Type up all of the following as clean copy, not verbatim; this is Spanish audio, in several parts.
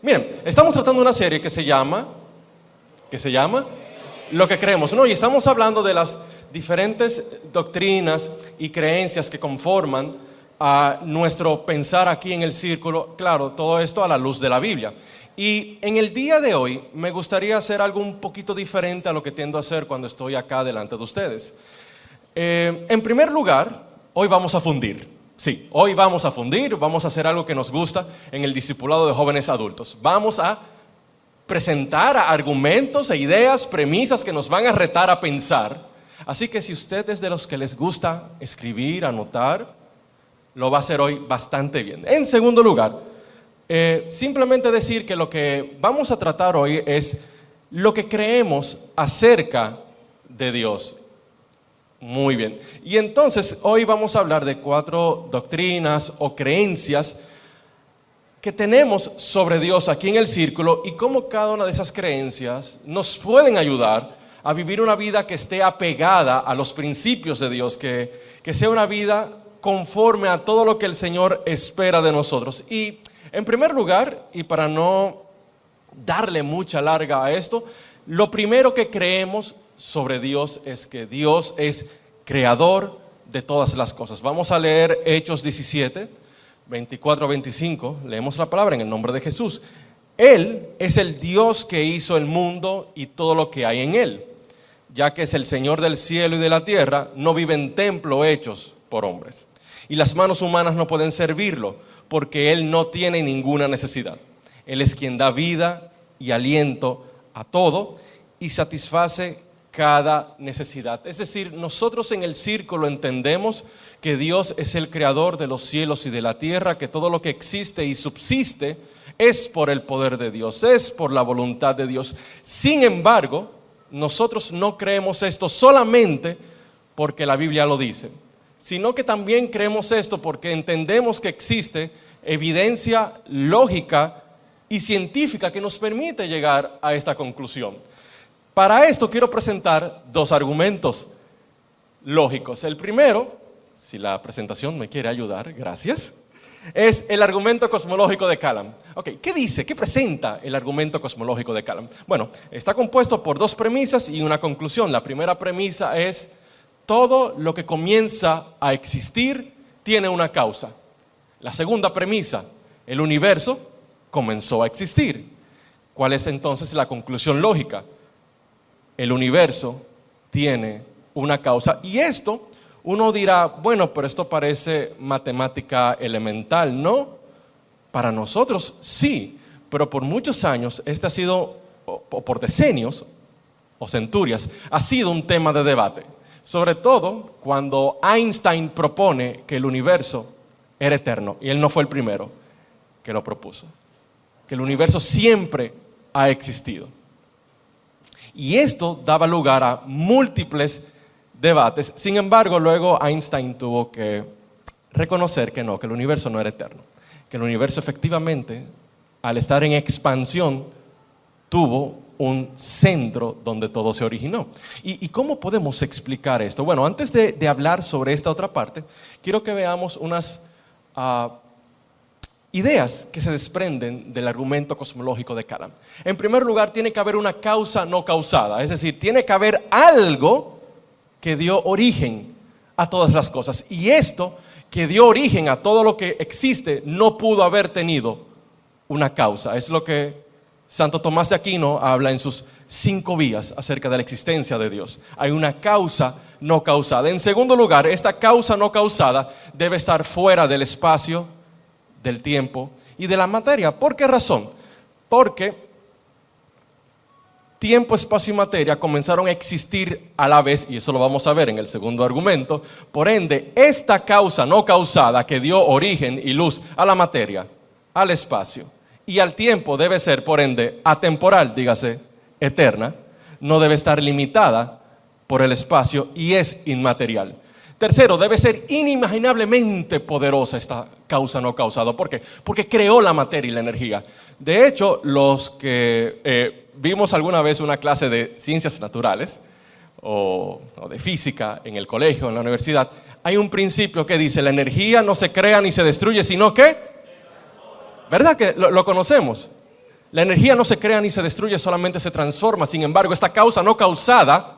Miren, estamos tratando una serie que se llama Lo que creemos, ¿no? Y estamos hablando de las diferentes doctrinas y creencias que conforman a nuestro pensar aquí en el círculo. Claro, todo esto a la luz de la Biblia. Y en el día de hoy me gustaría hacer algo un poquito diferente a lo que tiendo a hacer cuando estoy acá delante de ustedes. En primer lugar, hoy vamos a fundir. Sí, hoy vamos a fundir, vamos a hacer algo que nos gusta en el discipulado de jóvenes adultos. Vamos a presentar argumentos e ideas, premisas que nos van a retar a pensar. Así que si usted es de los que les gusta escribir, anotar, lo va a hacer hoy bastante bien. En segundo lugar, simplemente decir que lo que vamos a tratar hoy es lo que creemos acerca de Dios. Muy bien. Y entonces hoy vamos a hablar de 4 doctrinas o creencias que tenemos sobre Dios aquí en el círculo y cómo cada una de esas creencias nos pueden ayudar a vivir una vida que esté apegada a los principios de Dios, que sea una vida conforme a todo lo que el Señor espera de nosotros. Y en primer lugar, y para no darle mucha larga a esto, lo primero que creemos sobre Dios es que Dios es creador de todas las cosas. Vamos a leer Hechos 17, 24 a 25. Leemos la palabra en el nombre de Jesús. Él es el Dios que hizo el mundo y todo lo que hay en él. Ya que es el Señor del cielo y de la tierra, no vive en templos hechos por hombres. Y las manos humanas no pueden servirlo, porque Él no tiene ninguna necesidad. Él es quien da vida y aliento a todo y satisface cada necesidad. Es decir, nosotros en el círculo entendemos que Dios es el creador de los cielos y de la tierra, que todo lo que existe y subsiste es por el poder de Dios, es por la voluntad de Dios. Sin embargo, nosotros no creemos esto solamente porque la Biblia lo dice, sino que también creemos esto porque entendemos que existe evidencia lógica y científica que nos permite llegar a esta conclusión. Para esto quiero presentar 2 argumentos lógicos. El primero, si la presentación me quiere ayudar, gracias, es el argumento cosmológico de Kalam. ¿Qué dice? ¿Qué presenta el argumento cosmológico de Kalam? Bueno, está compuesto por 2 premisas y una conclusión. La primera premisa es: todo lo que comienza a existir tiene una causa. La segunda premisa: el universo comenzó a existir. ¿Cuál es entonces la conclusión lógica? El universo tiene una causa. Y esto, uno dirá, bueno, pero esto parece matemática elemental, ¿no? Para nosotros sí, pero por muchos años este ha sido, o por decenios o centurias, ha sido un tema de debate. Sobre todo cuando Einstein propone que el universo era eterno, y él no fue el primero que lo propuso, que el universo siempre ha existido. Y esto daba lugar a múltiples debates. Sin embargo, luego Einstein tuvo que reconocer que no, que el universo no era eterno, que el universo efectivamente, al estar en expansión, tuvo un centro donde todo se originó. ¿Y cómo podemos explicar esto? Bueno, antes de hablar sobre esta otra parte, quiero que veamos unas ideas que se desprenden del argumento cosmológico de Kalam. En primer lugar, tiene que haber una causa no causada, es decir, tiene que haber algo que dio origen a todas las cosas. Y esto que dio origen a todo lo que existe no pudo haber tenido una causa. Es lo que Santo Tomás de Aquino habla en sus 5 vías acerca de la existencia de Dios. Hay una causa no causada. En segundo lugar, esta causa no causada debe estar fuera del espacio, del tiempo y de la materia. ¿Por qué razón? Porque tiempo, espacio y materia comenzaron a existir a la vez, y eso lo vamos a ver en el segundo argumento. Por ende, esta causa no causada que dio origen y luz a la materia, al espacio y al tiempo debe ser, por ende, atemporal, dígase, eterna, no debe estar limitada por el espacio y es inmaterial. Tercero, debe ser inimaginablemente poderosa esta causa no causada. ¿Por qué? Porque creó la materia y la energía. De hecho, los que vimos alguna vez una clase de ciencias naturales o de física en el colegio, en la universidad, hay un principio que dice: la energía no se crea ni se destruye, sino que, ¿verdad que lo conocemos? La energía no se crea ni se destruye, solamente se transforma. Sin embargo, esta causa no causada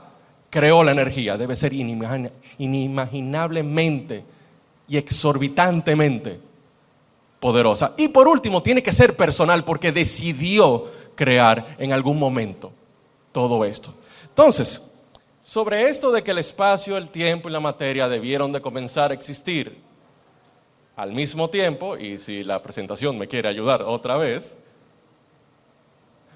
creó la energía. Debe ser inimaginablemente y exorbitantemente poderosa. Y por último, tiene que ser personal porque decidió crear en algún momento todo esto. Entonces, sobre esto de que el espacio, el tiempo y la materia debieron de comenzar a existir al mismo tiempo, y si la presentación me quiere ayudar otra vez.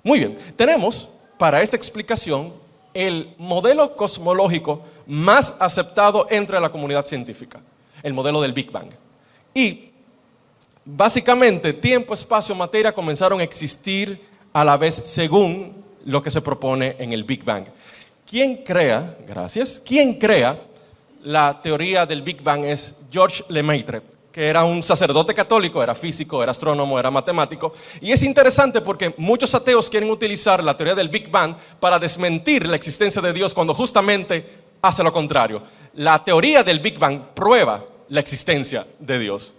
Muy bien, tenemos para esta explicación el modelo cosmológico más aceptado entre la comunidad científica, el modelo del Big Bang. Y básicamente tiempo, espacio, materia comenzaron a existir a la vez según lo que se propone en el Big Bang. Quien crea la teoría del Big Bang es Georges Lemaitre, que era un sacerdote católico, era físico, era astrónomo, era matemático. Y es interesante porque muchos ateos quieren utilizar la teoría del Big Bang para desmentir la existencia de Dios cuando justamente hace lo contrario. La teoría del Big Bang prueba la existencia de Dios.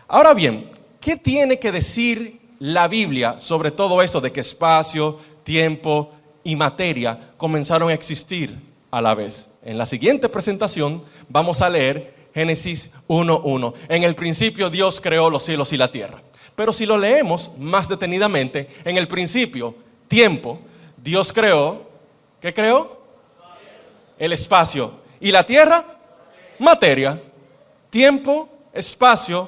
Ahora bien, ¿qué tiene que decir la Biblia sobre todo esto de que espacio, tiempo y materia comenzaron a existir a la vez? En la siguiente presentación vamos a leer Génesis 1:1. En el principio Dios creó los cielos y la tierra. Pero si lo leemos más detenidamente, en el principio, tiempo, Dios creó, ¿qué creó? El espacio. ¿Y la tierra? Materia. Tiempo, espacio,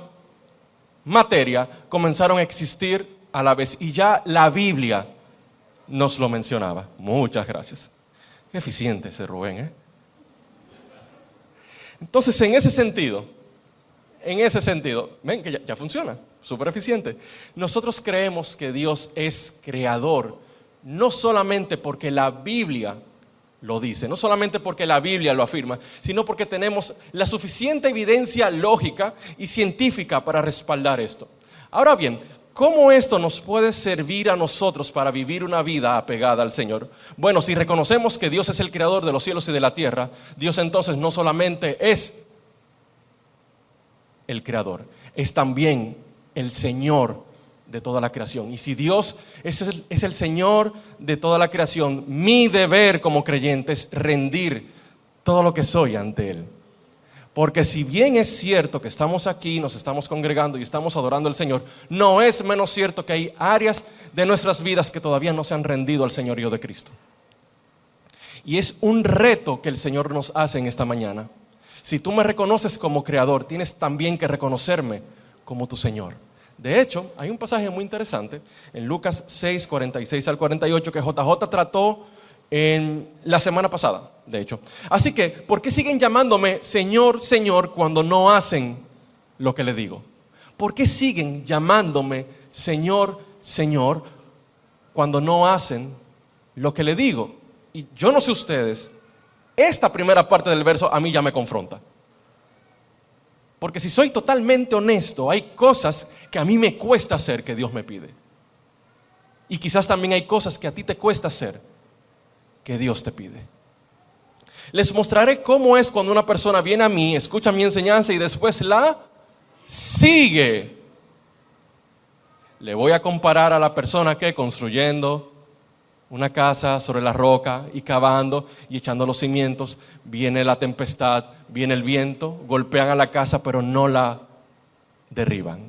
materia comenzaron a existir a la vez. Y ya la Biblia nos lo mencionaba. Muchas gracias. Qué eficiente ese Rubén, ¿eh? Entonces, en ese sentido, ven que ya funciona, súper eficiente. Nosotros creemos que Dios es creador, no solamente porque la Biblia lo dice, no solamente porque la Biblia lo afirma, sino porque tenemos la suficiente evidencia lógica y científica para respaldar esto. Ahora bien, ¿cómo esto nos puede servir a nosotros para vivir una vida apegada al Señor? Bueno, si reconocemos que Dios es el creador de los cielos y de la tierra, Dios entonces no solamente es el creador, es también el Señor de toda la creación. Y si Dios es el Señor de toda la creación, mi deber como creyente es rendir todo lo que soy ante Él. Porque si bien es cierto que estamos aquí, nos estamos congregando y estamos adorando al Señor, no es menos cierto que hay áreas de nuestras vidas que todavía no se han rendido al señorío de Cristo. Y es un reto que el Señor nos hace en esta mañana. Si tú me reconoces como creador, tienes también que reconocerme como tu Señor. De hecho, hay un pasaje muy interesante en Lucas 6, 46 al 48 que JJ trató en la semana pasada, de hecho. Así que, ¿por qué siguen llamándome Señor, Señor cuando no hacen lo que le digo? ¿Por qué siguen llamándome Señor, Señor cuando no hacen lo que le digo? Y yo no sé ustedes, esta primera parte del verso a mí ya me confronta. Porque si soy totalmente honesto, hay cosas que a mí me cuesta hacer que Dios me pide. Y quizás también hay cosas que a ti te cuesta hacer que Dios te pide. Les mostraré cómo es cuando una persona viene a mí, escucha mi enseñanza y después la sigue. Le voy a comparar a la persona que construyendo una casa sobre la roca y cavando y echando los cimientos, viene la tempestad, viene el viento, golpean a la casa pero no la derriban.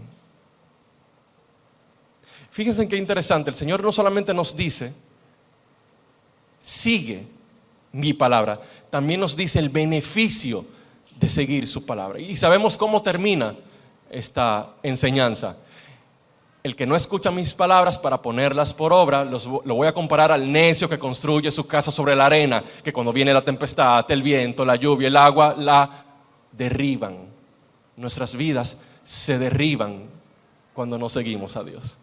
Fíjense qué interesante, el Señor no solamente nos dice sigue mi palabra, también nos dice el beneficio de seguir su palabra. Y sabemos cómo termina esta enseñanza. El que no escucha mis palabras para ponerlas por obra, lo voy a comparar al necio que construye su casa sobre la arena, que cuando viene la tempestad, el viento, la lluvia, el agua, la derriban. Nuestras vidas se derriban cuando no seguimos a Dios.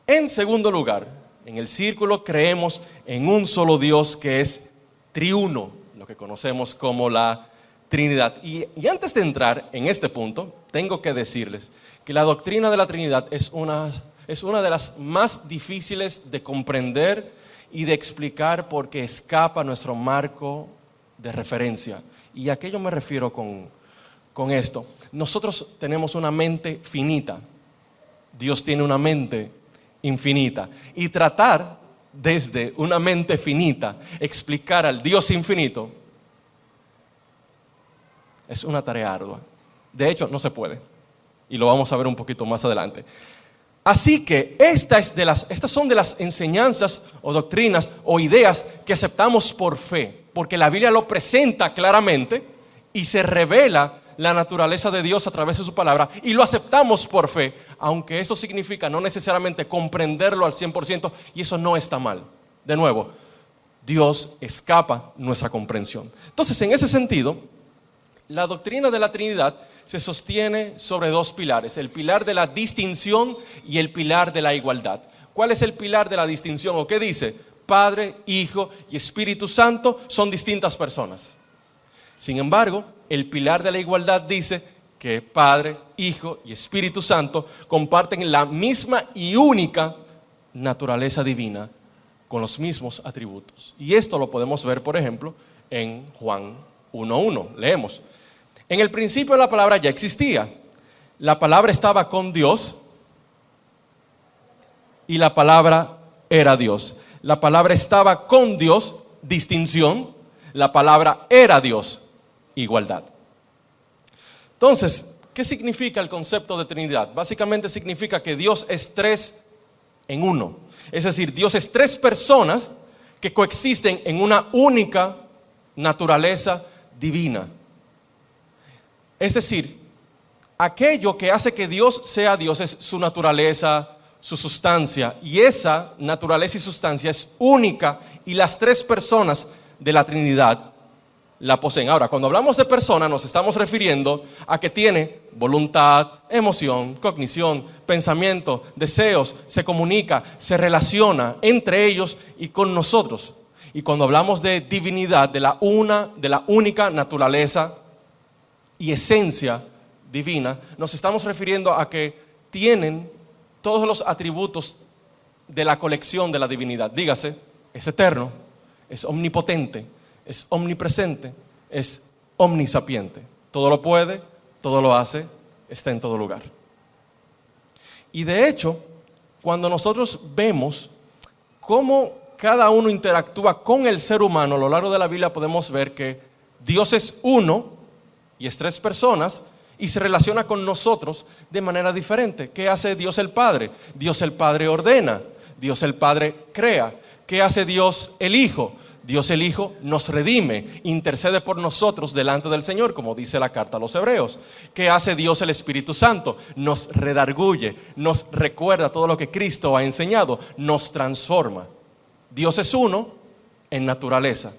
En segundo lugar, en el círculo creemos en un solo Dios que es triuno, lo que conocemos como la Trinidad. Y antes de entrar en este punto, tengo que decirles que la doctrina de la Trinidad es una de las más difíciles de comprender y de explicar porque escapa a nuestro marco de referencia. ¿Y a qué yo me refiero con esto? Nosotros tenemos una mente finita. Dios tiene una mente infinita. Y tratar desde una mente finita explicar al Dios infinito es una tarea ardua. De hecho, no se puede. Y lo vamos a ver un poquito más adelante. Así que estas son de las enseñanzas o doctrinas o ideas que aceptamos por fe, porque la Biblia lo presenta claramente y se revela la naturaleza de Dios a través de su palabra y lo aceptamos por fe, aunque eso significa no necesariamente comprenderlo al 100% y eso no está mal. De nuevo, Dios escapa nuestra comprensión. Entonces, en ese sentido, la doctrina de la Trinidad se sostiene sobre dos pilares, el pilar de la distinción y el pilar de la igualdad. ¿Cuál es el pilar de la distinción o qué dice? Padre, Hijo y Espíritu Santo son distintas personas. Sin embargo, el pilar de la igualdad dice que Padre, Hijo y Espíritu Santo comparten la misma y única naturaleza divina con los mismos atributos. Y esto lo podemos ver, por ejemplo, en Juan 1:1. Leemos. En el principio la palabra ya existía. La palabra estaba con Dios y la palabra era Dios. La palabra estaba con Dios, distinción. La palabra era Dios, igualdad. Entonces, ¿qué significa el concepto de Trinidad? Básicamente significa que Dios es tres en uno. Es decir, Dios es tres personas que coexisten en una única naturaleza divina. Es decir, aquello que hace que Dios sea Dios es su naturaleza, su sustancia, y esa naturaleza y sustancia es única y las tres personas de la Trinidad la poseen. Ahora, cuando hablamos de persona nos estamos refiriendo a que tiene voluntad, emoción, cognición, pensamiento, deseos, se comunica, se relaciona entre ellos y con nosotros. Y cuando hablamos de divinidad, de la única naturaleza y esencia divina, nos estamos refiriendo a que tienen todos los atributos de la colección de la divinidad. Dígase, es eterno, es omnipotente, es omnipresente, es omnisapiente. Todo lo puede, todo lo hace, está en todo lugar. Y de hecho, cuando nosotros vemos cómo cada uno interactúa con el ser humano, a lo largo de la Biblia podemos ver que Dios es uno y es tres personas y se relaciona con nosotros de manera diferente. ¿Qué hace Dios el Padre? Dios el Padre ordena, Dios el Padre crea. ¿Qué hace Dios el Hijo? Dios el Hijo nos redime, intercede por nosotros delante del Señor, como dice la carta a los Hebreos. ¿Qué hace Dios el Espíritu Santo? Nos redarguye, nos recuerda todo lo que Cristo ha enseñado, nos transforma. Dios es uno en naturaleza,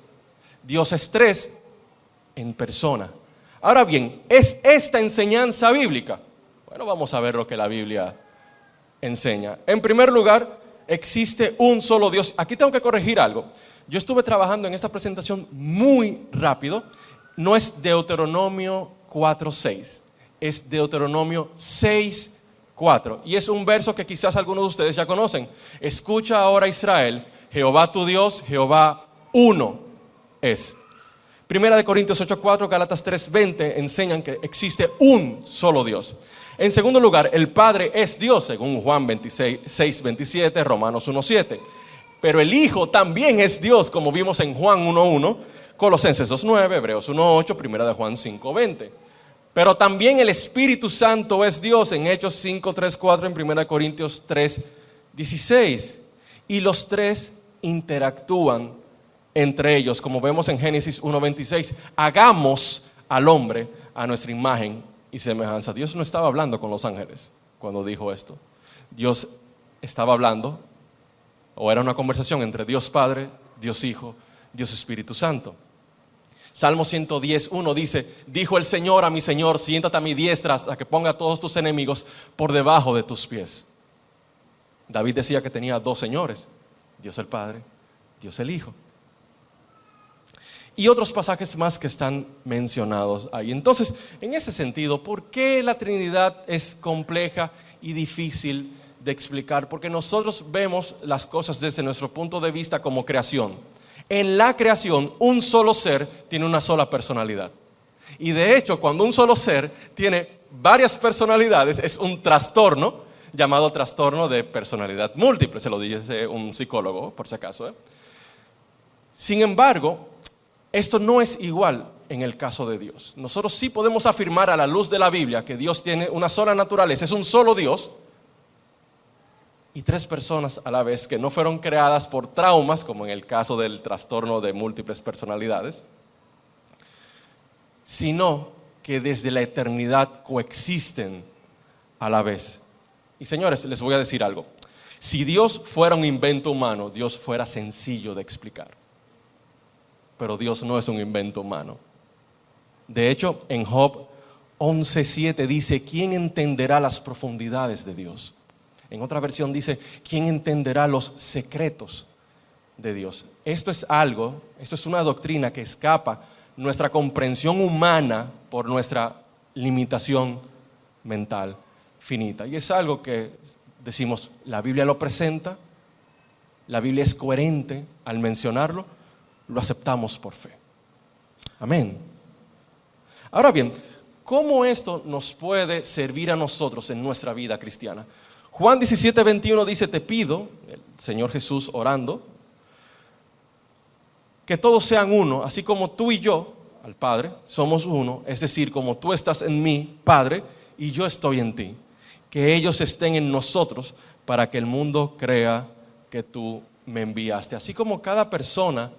Dios es tres en persona. Ahora bien, ¿es esta enseñanza bíblica? Bueno, vamos a ver lo que la Biblia enseña. En primer lugar, existe un solo Dios. Aquí tengo que corregir algo. Yo estuve trabajando en esta presentación muy rápido. No es Deuteronomio 4:6, es Deuteronomio 6:4. Y es un verso que quizás algunos de ustedes ya conocen. Escucha ahora, Israel, Jehová tu Dios, Jehová uno es. Primera de Corintios 8:4, Gálatas 3:20 enseñan que existe un solo Dios. En segundo lugar, el Padre es Dios, según Juan 6:27, Romanos 1:7. Pero el Hijo también es Dios, como vimos en Juan 1:1, Colosenses 2:9, Hebreos 1:8, Primera de Juan 5:20. Pero también el Espíritu Santo es Dios, en Hechos 5:3-4, en Primera de Corintios 3:16. Y los tres interactúan entre ellos, como vemos en Génesis 1:26. Hagamos al hombre a nuestra imagen y semejanza. Dios no estaba hablando con los ángeles cuando dijo esto. Dios estaba hablando, o era una conversación entre Dios Padre, Dios Hijo, Dios Espíritu Santo. Salmo 110:1 dice: dijo el Señor a mi Señor, siéntate a mi diestra hasta que ponga a todos tus enemigos por debajo de tus pies. David decía que tenía dos señores, Dios el Padre, Dios el Hijo. Y otros pasajes más que están mencionados ahí. Entonces, en ese sentido, ¿por qué la Trinidad es compleja y difícil de explicar? Porque nosotros vemos las cosas desde nuestro punto de vista como creación. En la creación, un solo ser tiene una sola personalidad. Y de hecho, cuando un solo ser tiene varias personalidades, es un trastorno llamado trastorno de personalidad múltiple, se lo dice un psicólogo, por si acaso. Sin embargo, esto no es igual en el caso de Dios. Nosotros sí podemos afirmar a la luz de la Biblia que Dios tiene una sola naturaleza, es un solo Dios, y tres personas a la vez que no fueron creadas por traumas, como en el caso del trastorno de múltiples personalidades, sino que desde la eternidad coexisten a la vez. Y señores, les voy a decir algo. Si Dios fuera un invento humano, Dios fuera sencillo de explicar. Pero Dios no es un invento humano. De hecho, en Job 11:7 dice, ¿quién entenderá las profundidades de Dios? En otra versión dice, ¿quién entenderá los secretos de Dios? Esto es una doctrina que escapa nuestra comprensión humana por nuestra limitación mental finita. Y es algo que decimos, la Biblia lo presenta, la Biblia es coherente al mencionarlo, lo aceptamos por fe. Amén. Ahora bien, ¿cómo esto nos puede servir a nosotros en nuestra vida cristiana? Juan 17:21 dice, te pido, el Señor Jesús orando, que todos sean uno, así como tú y yo, al Padre, somos uno, es decir, como tú estás en mí, Padre, y yo estoy en ti, que ellos estén en nosotros para que el mundo crea que tú me enviaste. Así como cada persona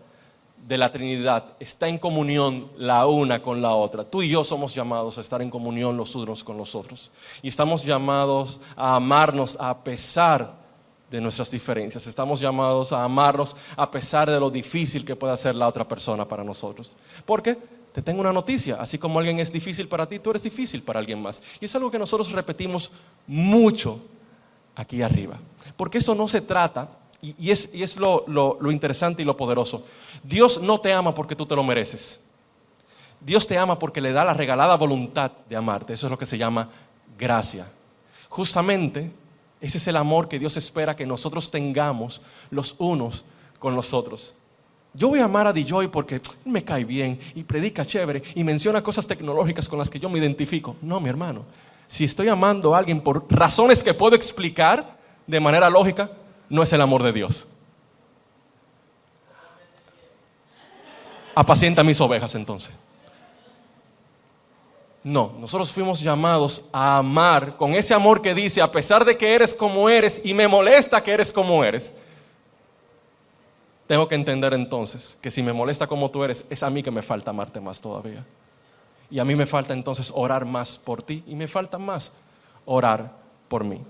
de la Trinidad está en comunión la una con la otra, tú y yo somos llamados a estar en comunión los unos con los otros, y estamos llamados a amarnos a pesar de nuestras diferencias, estamos llamados a amarnos a pesar de lo difícil que pueda ser la otra persona para nosotros. Porque te tengo una noticia, así como alguien es difícil para ti, tú eres difícil para alguien más, y es algo que nosotros repetimos mucho aquí arriba, porque eso no se trata. Y es lo interesante y lo poderoso. Dios no te ama porque tú te lo mereces. Dios te ama porque le da la regalada voluntad de amarte. Eso es lo que se llama gracia. Justamente ese es el amor que Dios espera que nosotros tengamos los unos con los otros. Yo voy a amar a DJ porque me cae bien y predica chévere y menciona cosas tecnológicas con las que yo me identifico. No, mi hermano. Si estoy amando a alguien por razones que puedo explicar de manera lógica, no es el amor de Dios. Apacienta mis ovejas entonces. No, nosotros fuimos llamados a amar con ese amor que dice, a pesar de que eres como eres y me molesta que eres como eres, tengo que entender entonces que si me molesta como tú eres, es a mí que me falta amarte más todavía. Y a mí me falta entonces orar más por ti y me falta más orar por mí.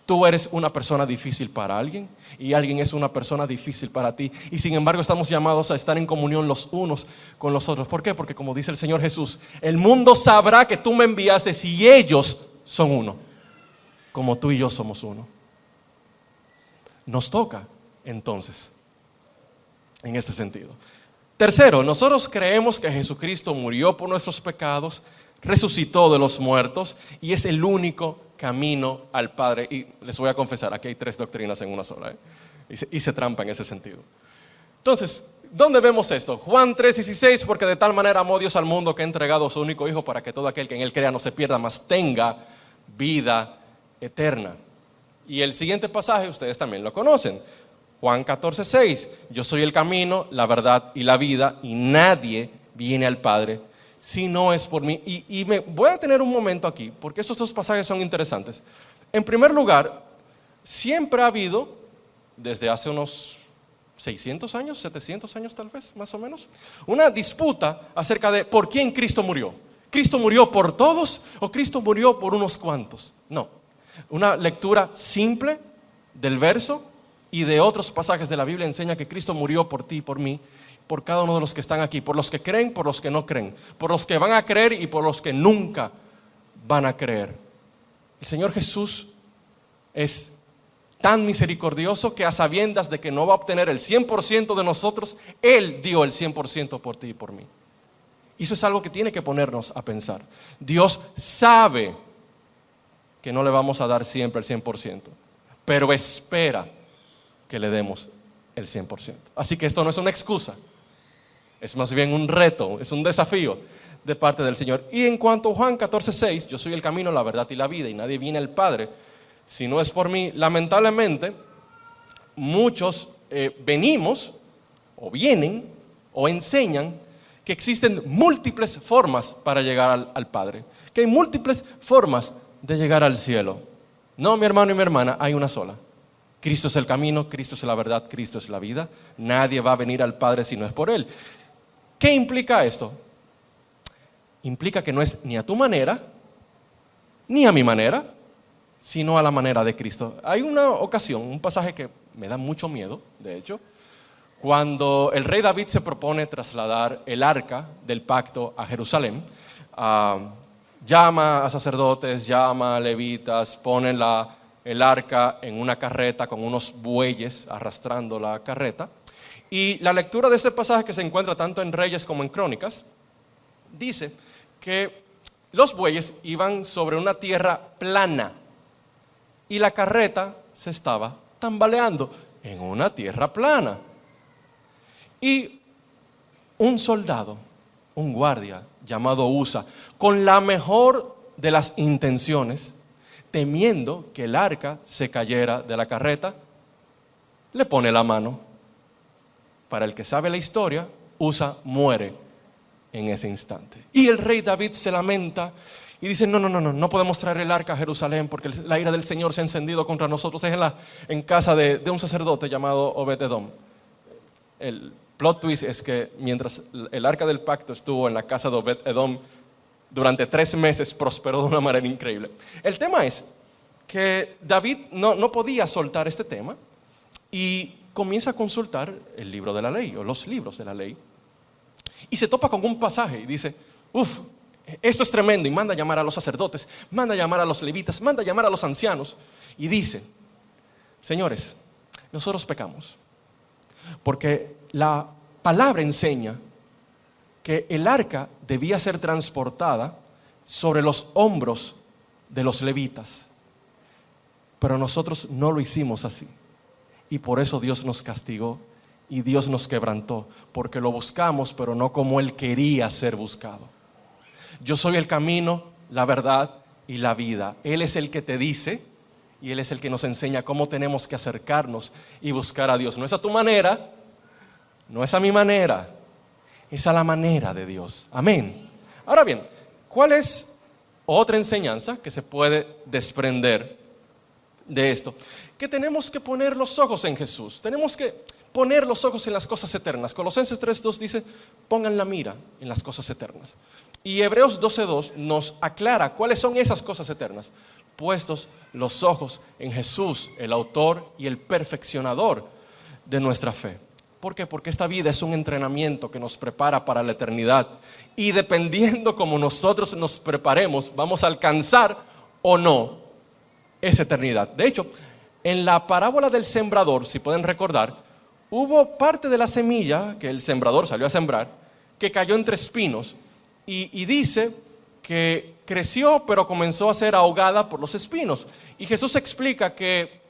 Tú eres una persona difícil para alguien y alguien es una persona difícil para ti. Y sin embargo estamos llamados a estar en comunión los unos con los otros. ¿Por qué? Porque como dice el Señor Jesús, el mundo sabrá que tú me enviaste si ellos son uno, como tú y yo somos uno. Nos toca entonces en este sentido. Tercero, nosotros creemos que Jesucristo murió por nuestros pecados, resucitó de los muertos y es el único camino al Padre. Y les voy a confesar, aquí hay tres doctrinas en una sola, hice trampa en ese sentido. Entonces, ¿dónde vemos esto? Juan 3:16, porque de tal manera amó Dios al mundo que ha entregado a su único Hijo para que todo aquel que en Él crea no se pierda, mas tenga vida eterna. Y el siguiente pasaje ustedes también lo conocen, Juan 14:6, yo soy el camino, la verdad y la vida, y nadie viene al Padre si no es por mí. Y me voy a tener un momento aquí, porque estos dos pasajes son interesantes. En primer lugar, siempre ha habido, desde hace unos 600 años, 700 años tal vez, más o menos, una disputa acerca de por quién Cristo murió. ¿Cristo murió por todos o Cristo murió por unos cuantos? No, una lectura simple del verso y de otros pasajes de la Biblia enseña que Cristo murió por ti y por mí, por cada uno de los que están aquí, por los que creen, por los que no creen, por los que van a creer y por los que nunca van a creer. El Señor Jesús es tan misericordioso que a sabiendas de que no va a obtener el 100% de nosotros, Él dio el 100% por ti y por mí. Y eso es algo que tiene que ponernos a pensar. Dios sabe que no le vamos a dar siempre el 100%, pero espera que le demos el 100%. Así que esto no es una excusa, es más bien un reto, es un desafío de parte del Señor. Y en cuanto a Juan 14:6, yo soy el camino, la verdad y la vida, y nadie viene al Padre si no es por mí, lamentablemente, muchos venimos o vienen o enseñan que existen múltiples formas para llegar al Padre, que hay múltiples formas de llegar al cielo. No, mi hermano y mi hermana, hay una sola. Cristo es el camino, Cristo es la verdad, Cristo es la vida. Nadie va a venir al Padre si no es por Él. ¿Qué implica esto? Implica que no es ni a tu manera, ni a mi manera, sino a la manera de Cristo. Hay una ocasión, un pasaje que me da mucho miedo, de hecho, cuando el rey David se propone trasladar el arca del pacto a Jerusalén. Llama a sacerdotes, llama a levitas, ponen el arca en una carreta con unos bueyes arrastrando la carreta. Y la lectura de este pasaje, que se encuentra tanto en Reyes como en Crónicas, dice que los bueyes iban sobre una tierra plana y la carreta se estaba tambaleando en una tierra plana. Y un soldado, un guardia llamado Usa, con la mejor de las intenciones, temiendo que el arca se cayera de la carreta, le pone la mano. Para el que sabe la historia, Usa muere en ese instante. Y el rey David se lamenta y dice, no podemos traer el arca a Jerusalén porque la ira del Señor se ha encendido contra nosotros. Es en casa de un sacerdote llamado Obed-Edom. El plot twist es que mientras el arca del pacto estuvo en la casa de Obed-Edom, durante 3 meses prosperó de una manera increíble. El tema es que David no podía soltar este tema y comienza a consultar el libro de la ley o los libros de la ley y se topa con un pasaje y dice, esto es tremendo, y manda a llamar a los sacerdotes, manda a llamar a los levitas, manda a llamar a los ancianos y dice, señores, nosotros pecamos porque la palabra enseña que el arca debía ser transportada sobre los hombros de los levitas, pero nosotros no lo hicimos así y por eso Dios nos castigó y Dios nos quebrantó, porque lo buscamos pero no como Él quería ser buscado. Yo soy el camino, la verdad y la vida. Él es el que te dice y Él es el que nos enseña cómo tenemos que acercarnos y buscar a Dios. No es a tu manera, no es a mi manera, es a la manera de Dios. Amén. Ahora bien, ¿cuál es otra enseñanza que se puede desprender de esto? Que tenemos que poner los ojos en Jesús. Tenemos que poner los ojos en las cosas eternas. Colosenses 3:2 dice, pongan la mira en las cosas eternas. Y Hebreos 12:2 nos aclara cuáles son esas cosas eternas. Puestos los ojos en Jesús, el autor y el perfeccionador de nuestra fe. ¿Por qué? Porque esta vida es un entrenamiento que nos prepara para la eternidad. Y dependiendo como nosotros nos preparemos, vamos a alcanzar o no esa eternidad. De hecho, en la parábola del sembrador, si pueden recordar, hubo parte de la semilla que el sembrador salió a sembrar, que cayó entre espinos. Y dice que creció, pero comenzó a ser ahogada por los espinos. Y Jesús explica que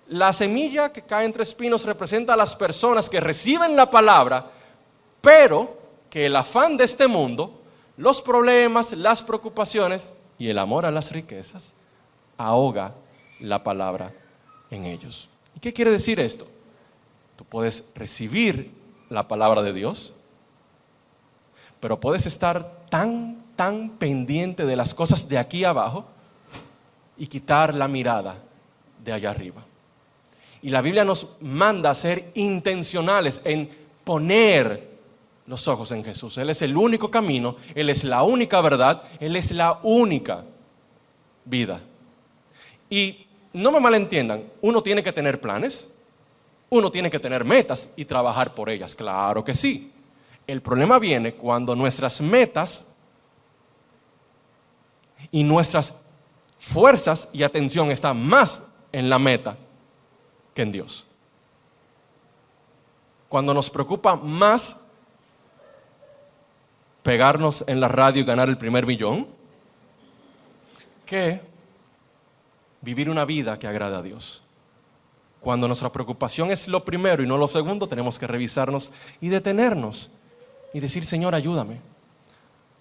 la semilla que cae entre espinos representa a las personas que reciben la palabra, pero que el afán de este mundo, los problemas, las preocupaciones y el amor a las riquezas ahoga la palabra en ellos. ¿Y qué quiere decir esto? Tú puedes recibir la palabra de Dios, pero puedes estar tan pendiente de las cosas de aquí abajo y quitar la mirada de allá arriba. Y la Biblia nos manda a ser intencionales en poner los ojos en Jesús. Él es el único camino, Él es la única verdad, Él es la única vida. Y no me malentiendan, uno tiene que tener planes, uno tiene que tener metas y trabajar por ellas, claro que sí. El problema viene cuando nuestras metas y nuestras fuerzas y atención están más en la meta que en Dios. Cuando nos preocupa más pegarnos en la radio y ganar el primer millón que vivir una vida que agrada a Dios. Cuando nuestra preocupación es lo primero y no lo segundo, tenemos que revisarnos y detenernos y decir, Señor, ayúdame,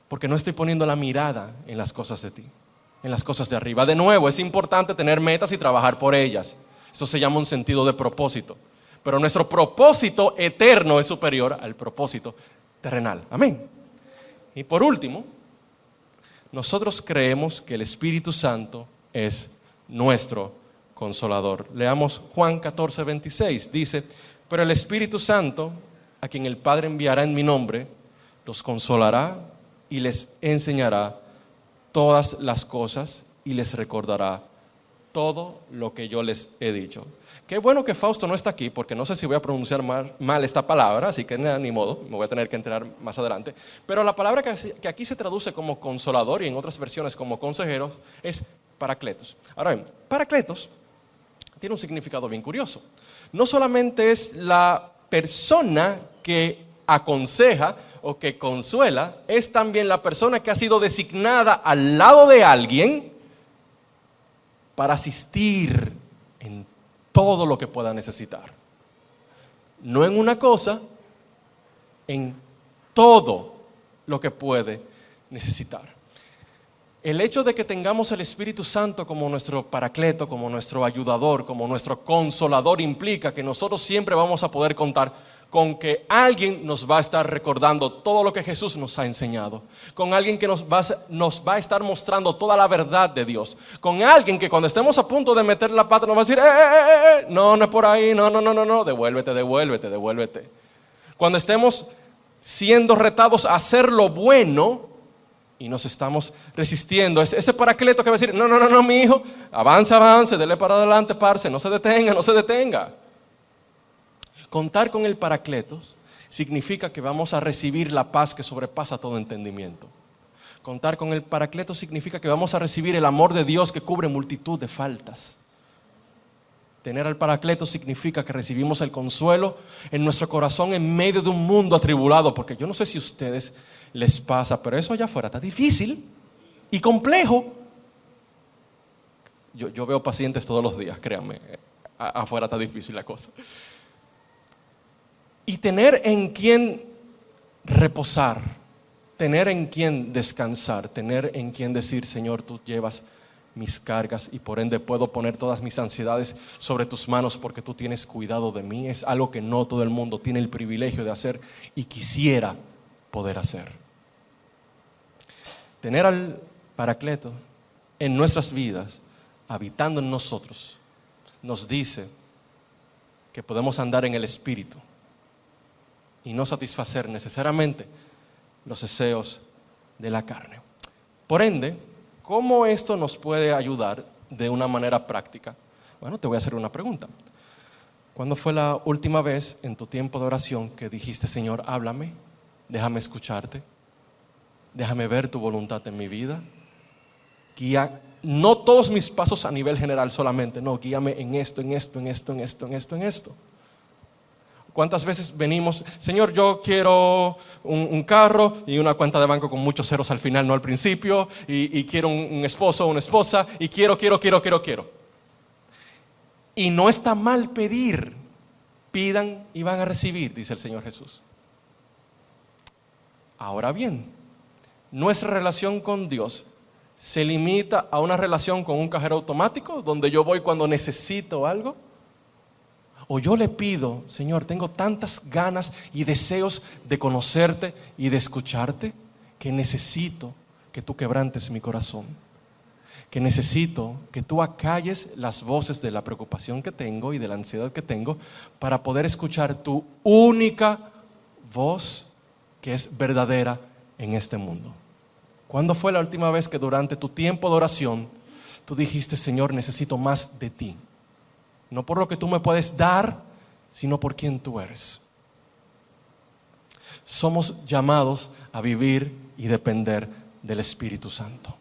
porque no estoy poniendo la mirada en las cosas de ti. en las cosas de arriba. De nuevo, es importante tener metas y trabajar por ellas. Eso se llama un sentido de propósito. Pero nuestro propósito eterno es superior al propósito terrenal. Amén. Y por último, nosotros creemos que el Espíritu Santo es nuestro consolador. Leamos Juan 14:26. Dice: pero el Espíritu Santo, a quien el Padre enviará en mi nombre, los consolará y les enseñará todas las cosas y les recordará todo lo que yo les he dicho. Qué bueno que Fausto no está aquí, porque no sé si voy a pronunciar mal esta palabra, así que ni modo, me voy a tener que enterar más adelante. Pero la palabra que aquí se traduce como consolador y en otras versiones como consejero es paracletos. Ahora bien, paracletos tiene un significado bien curioso. No solamente es la persona que aconseja o que consuela, es también la persona que ha sido designada al lado de alguien para asistir en todo lo que pueda necesitar. No en una cosa, en todo lo que puede necesitar. El hecho de que tengamos el Espíritu Santo como nuestro paracleto, como nuestro ayudador, como nuestro consolador, implica que nosotros siempre vamos a poder contar con que alguien nos va a estar recordando todo lo que Jesús nos ha enseñado, con alguien que nos va a estar mostrando toda la verdad de Dios, con alguien que cuando estemos a punto de meter la pata nos va a decir, no es por ahí, no, devuélvete. Cuando estemos siendo retados a hacer lo bueno y nos estamos resistiendo, ese paracleto que va a decir, no, mi hijo, avance, dele para adelante, parce, no se detenga. Contar con el paracletos significa que vamos a recibir la paz que sobrepasa todo entendimiento. Contar con el paracletos significa que vamos a recibir el amor de Dios que cubre multitud de faltas. Tener al paracletos significa que recibimos el consuelo en nuestro corazón en medio de un mundo atribulado, porque yo no sé si a ustedes les pasa, pero eso allá afuera está difícil y complejo. Yo veo pacientes todos los días, créanme, afuera está difícil la cosa. Y tener en quien reposar, tener en quien descansar, tener en quien decir, Señor, tú llevas mis cargas y por ende puedo poner todas mis ansiedades sobre tus manos porque tú tienes cuidado de mí, es algo que no todo el mundo tiene el privilegio de hacer y quisiera poder hacer. Tener al Paracleto en nuestras vidas, habitando en nosotros, nos dice que podemos andar en el Espíritu y no satisfacer necesariamente los deseos de la carne. Por ende, ¿cómo esto nos puede ayudar de una manera práctica? Bueno, te voy a hacer una pregunta. ¿Cuándo fue la última vez en tu tiempo de oración que dijiste, Señor, háblame, déjame escucharte, déjame ver tu voluntad en mi vida? Guía, no todos mis pasos a nivel general solamente, no, guíame en esto. ¿Cuántas veces venimos, Señor, yo quiero un carro y una cuenta de banco con muchos ceros al final, no al principio, y quiero un esposo o una esposa, y quiero. Y no está mal pedir, pidan y van a recibir, dice el Señor Jesús. Ahora bien, nuestra relación con Dios se limita a una relación con un cajero automático, donde yo voy cuando necesito algo. O yo le pido, Señor, tengo tantas ganas y deseos de conocerte y de escucharte, que necesito que tú quebrantes mi corazón, que necesito que tú acalles las voces de la preocupación que tengo y de la ansiedad que tengo, para poder escuchar tu única voz que es verdadera en este mundo. ¿Cuándo fue la última vez que durante tu tiempo de oración tú dijiste, Señor, necesito más de ti? No por lo que tú me puedes dar, sino por quien tú eres. Somos llamados a vivir y depender del Espíritu Santo.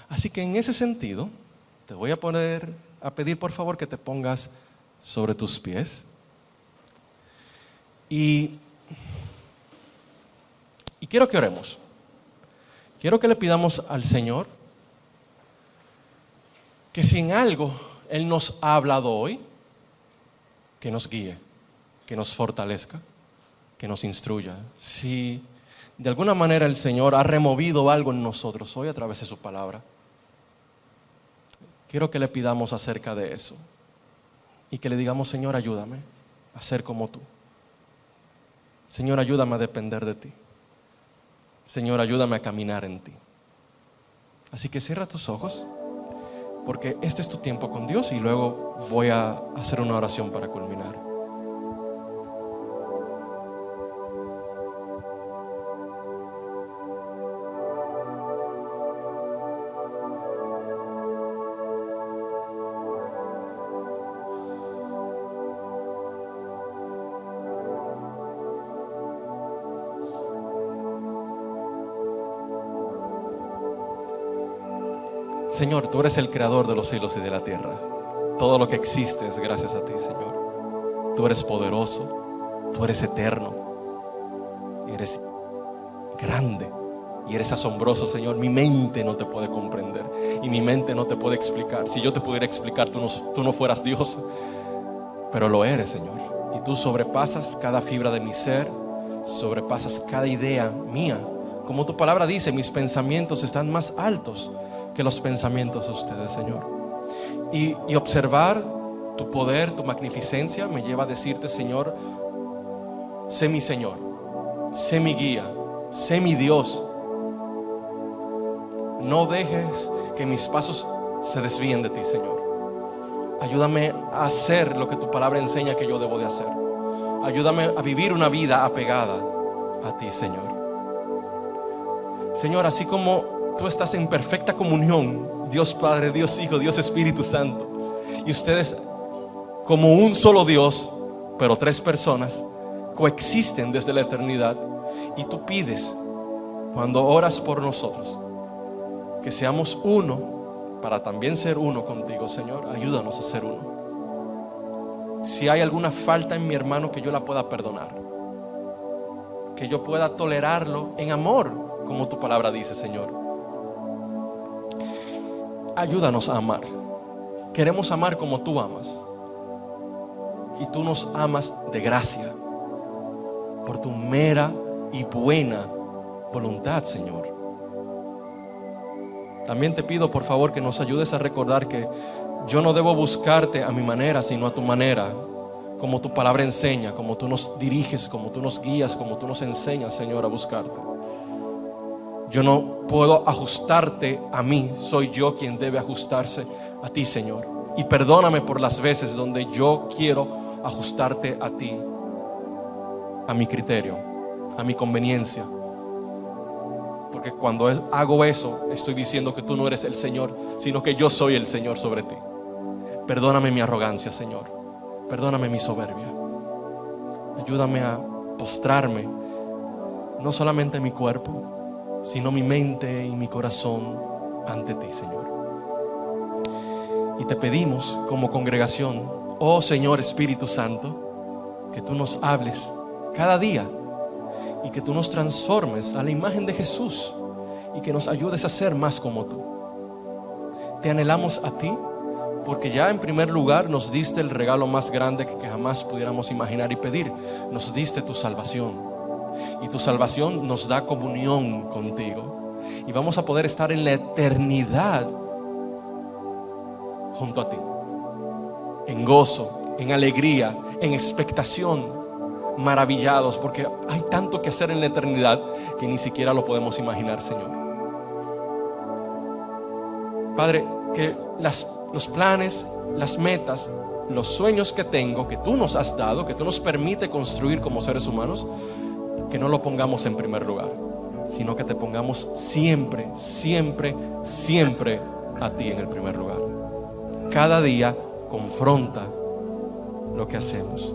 Así que en ese sentido, te voy a pedir por favor que te pongas sobre tus pies. Y quiero que oremos. Quiero que le pidamos al Señor que si en algo Él nos ha hablado hoy, que nos guíe, que nos fortalezca, que nos instruya. Si de alguna manera el Señor ha removido algo en nosotros hoy a través de su palabra. Quiero que le pidamos acerca de eso y que le digamos: Señor, ayúdame a ser como tú. Señor, ayúdame a depender de ti. Señor, ayúdame a caminar en ti. Así que cierra tus ojos, porque este es tu tiempo con Dios y luego voy a hacer una oración para culminar. Señor, tú eres el creador de los cielos y de la tierra. Todo lo que existe es gracias a ti, Señor. Tú eres poderoso, tú eres eterno, eres grande y eres asombroso, Señor. Mi mente no te puede comprender y mi mente no te puede explicar. Si yo te pudiera explicar, tú no fueras Dios, pero lo eres, Señor. Y tú sobrepasas cada fibra de mi ser, sobrepasas cada idea mía. Como tu palabra dice, mis pensamientos están más altos que los pensamientos de ustedes, Señor. Y observar tu poder, tu magnificencia me lleva a decirte: Señor, sé mi Señor, sé mi guía, sé mi Dios. No dejes que mis pasos se desvíen de ti, Señor. Ayúdame a hacer lo que tu palabra enseña que yo debo de hacer. Ayúdame a vivir una vida apegada a ti, Señor. Señor, así como tú estás en perfecta comunión, Dios Padre, Dios Hijo, Dios Espíritu Santo, y ustedes como un solo Dios, pero tres personas, coexisten desde la eternidad. Y tú pides, cuando oras por nosotros, que seamos uno para también ser uno contigo, Señor. Ayúdanos a ser uno. Si hay alguna falta en mi hermano, que yo la pueda perdonar, que yo pueda tolerarlo en amor, como tu palabra dice, Señor. Ayúdanos a amar. Queremos amar como tú amas, y tú nos amas de gracia, por tu mera y buena voluntad, Señor. También te pido, por favor, que nos ayudes a recordar que yo no debo buscarte a mi manera, sino a tu manera, como tu palabra enseña, como tú nos diriges, como tú nos guías, como tú nos enseñas, Señor, a buscarte. Yo no puedo ajustarte a mí, soy yo quien debe ajustarse a ti, Señor. Y perdóname por las veces donde yo quiero ajustarte a ti, a mi criterio, a mi conveniencia. Porque cuando hago eso, estoy diciendo que tú no eres el Señor, sino que yo soy el Señor sobre ti. Perdóname mi arrogancia, Señor. Perdóname mi soberbia. Ayúdame a postrarme, no solamente mi cuerpo, sino mi mente y mi corazón ante ti, Señor. Y te pedimos como congregación, oh Señor Espíritu Santo, que tú nos hables cada día y que tú nos transformes a la imagen de Jesús y que nos ayudes a ser más como tú. Te anhelamos a ti, porque ya en primer lugar nos diste el regalo más grande que jamás pudiéramos imaginar y pedir. Nos diste tu salvación. Y tu salvación nos da comunión contigo, y vamos a poder estar en la eternidad junto a ti, en gozo, en alegría, en expectación, maravillados, porque hay tanto que hacer en la eternidad que ni siquiera lo podemos imaginar, Señor. Padre, que los planes, las metas, los sueños que tengo, que tú nos has dado, que tú nos permites construir como seres humanos, que no lo pongamos en primer lugar, sino que te pongamos siempre, siempre, siempre a ti en el primer lugar. Cada día confronta lo que hacemos.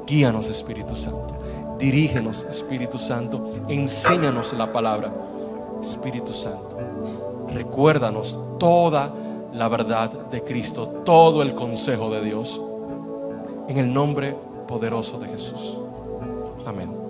Guíanos, Espíritu Santo. Dirígenos, Espíritu Santo. Enséñanos la palabra, Espíritu Santo. Recuérdanos toda la verdad de Cristo, todo el consejo de Dios, en el nombre poderoso de Jesús. Amén.